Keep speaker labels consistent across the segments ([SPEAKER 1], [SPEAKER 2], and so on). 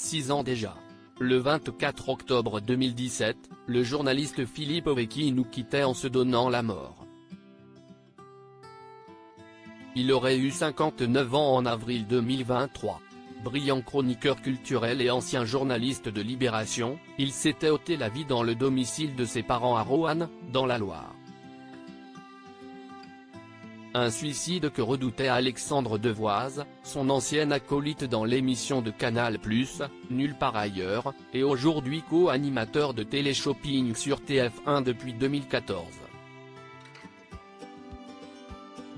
[SPEAKER 1] 6 ans déjà. Le 24 octobre 2017, le journaliste Filippo Vecchi nous quittait en se donnant la mort. Il aurait eu 59 ans en avril 2023. Brillant chroniqueur culturel et ancien journaliste de Libération, il s'était ôté la vie dans le domicile de ses parents à Roanne, dans la Loire. Un suicide que redoutait Alexandre Devoise, son ancien acolyte dans l'émission de Canal+, Nulle part ailleurs, et aujourd'hui co-animateur de télé-shopping sur TF1 depuis 2014.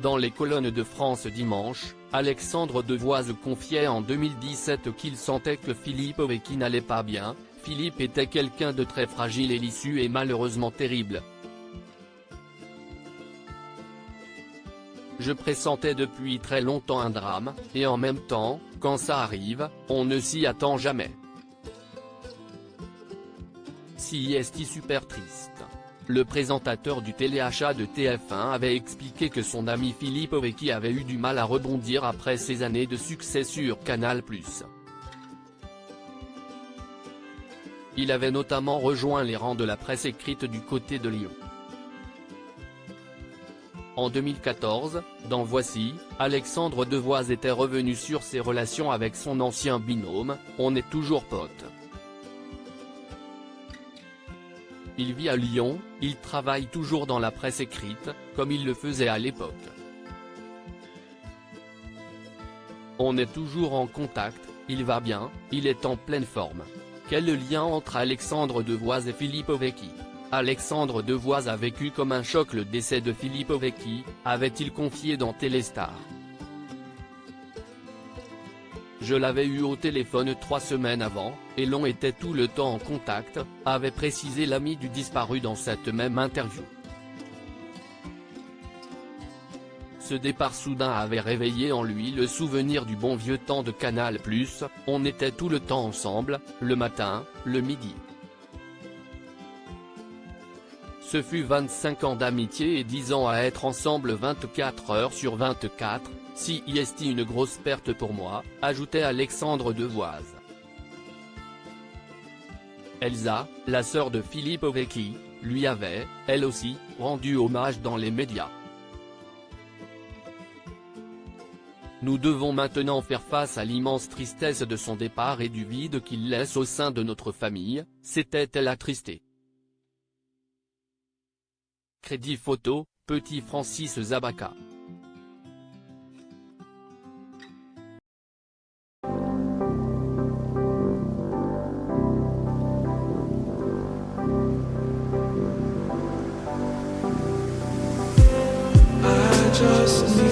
[SPEAKER 1] Dans les colonnes de France Dimanche, Alexandre Devoise confiait en 2017 qu'il sentait que Filippo Vecchi n'allait pas bien. Philippe était quelqu'un de très fragile et l'issue est malheureusement terrible. Je pressentais depuis très longtemps un drame, et en même temps, quand ça arrive, on ne s'y attend jamais. Si est super triste. Le présentateur du téléachat de TF1 avait expliqué que son ami Filippo Vecchi avait eu du mal à rebondir après ses années de succès sur Canal+. Il avait notamment rejoint les rangs de la presse écrite du côté de Lyon. En 2014, dans Voici, Alexandre Devoise était revenu sur ses relations avec son ancien binôme, on est toujours potes. Il vit à Lyon, il travaille toujours dans la presse écrite, comme il le faisait à l'époque. On est toujours en contact, il va bien, il est en pleine forme. Quel lien entre Alexandre Devoise et Filippo Vecchi? Alexandre Devoise a vécu comme un choc le décès de Filippo Vecchi, avait-il confié dans Téléstar. Je l'avais eu au téléphone 3 semaines avant, et l'on était tout le temps en contact, avait précisé l'ami du disparu dans cette même interview. Ce départ soudain avait réveillé en lui le souvenir du bon vieux temps de Canal+, on était tout le temps ensemble, le matin, le midi. Ce fut 25 ans d'amitié et 10 ans à être ensemble 24 heures sur 24, si est une grosse perte pour moi, ajoutait Alexandre Devoise. Elsa, la sœur de Filippo Vecchi, lui avait, elle aussi, rendu hommage dans les médias. Nous devons maintenant faire face à l'immense tristesse de son départ et du vide qu'il laisse au sein de notre famille, s'était-elle attristée. Crédit photo, Petit Francis Zabaka.
[SPEAKER 2] I just need